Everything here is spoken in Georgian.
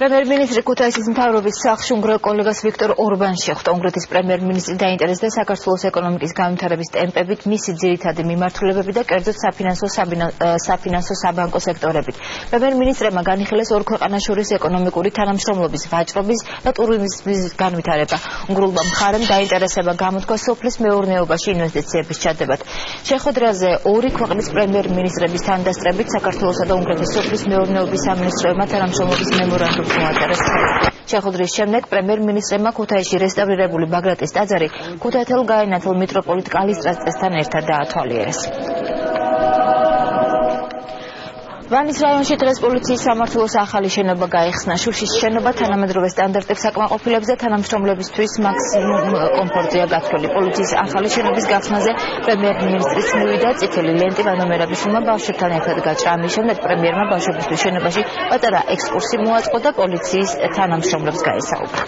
პრემიერ-მინისტრი ქუთაისის მთავრობის სახლში უნგრელ კოლეგას ვიქტორ ორბანს შეხვდა. უნგრეთის პრემიერ-მინისტრი დაინტერესდა საქართველოს ეკონომიკის განვითარების ტემპებით, მისი ძირითადი მიმართულებებით და კერძოდ საფინანსო საბანკო სექტორებით. პრემიერ-მინისტრმა განიხილეს ორ ქვეყანას შორის ეკონომიკური თანამშრომლობის ვაჭრობის და ტურიზმის განვითარება. უნგრულმა მხარემ დაინტერესება გამოთქვა სოფლის მეურნეობაში ინვესტიციების ჩადებად. შეხვედრაზე ორი ქვეყნის პრემიერ-მინისტრების თანდასწრებით საქართველოსა და უნგრეთის სოფლის მეურნეობის სამინისტროებმა თანამშრომლობის მემორანდუმი მოაწერეს. შეხვედრის შემდეგ პრემიერ-მინისტრმა ქუთაისში რესტავრირებული ბაგრატის ტაძარი ქუთაეთელ-გაენათელ მიტროპოლიტ კალისტრატესთან ერთად დაათვალიერეს. ვანის რაიონში დღეს პოლიციის სამმართველოს ახალი შენობა გაიხსნა. შუშის შენობა თანამედროვე სტანდარტებს აკმაყოფილებს და თანამშრომლებისთვის მაქსიმუმ კომფორტზეა გათვლილი. პოლიციის ახალი შენობის გახსნაზე პრემიერ-მინისტრის მივიდა წითელი ლენტი ვანომერაბიშვილმა ბავშვებთან ერთად გაჭრა. ამის შემდეგ პრემიერმა ბავშვებისთვის შენობაში პატარა ექსკურსი მოაწყო და პოლიციის თანამშრომლებს გაესაუბრა.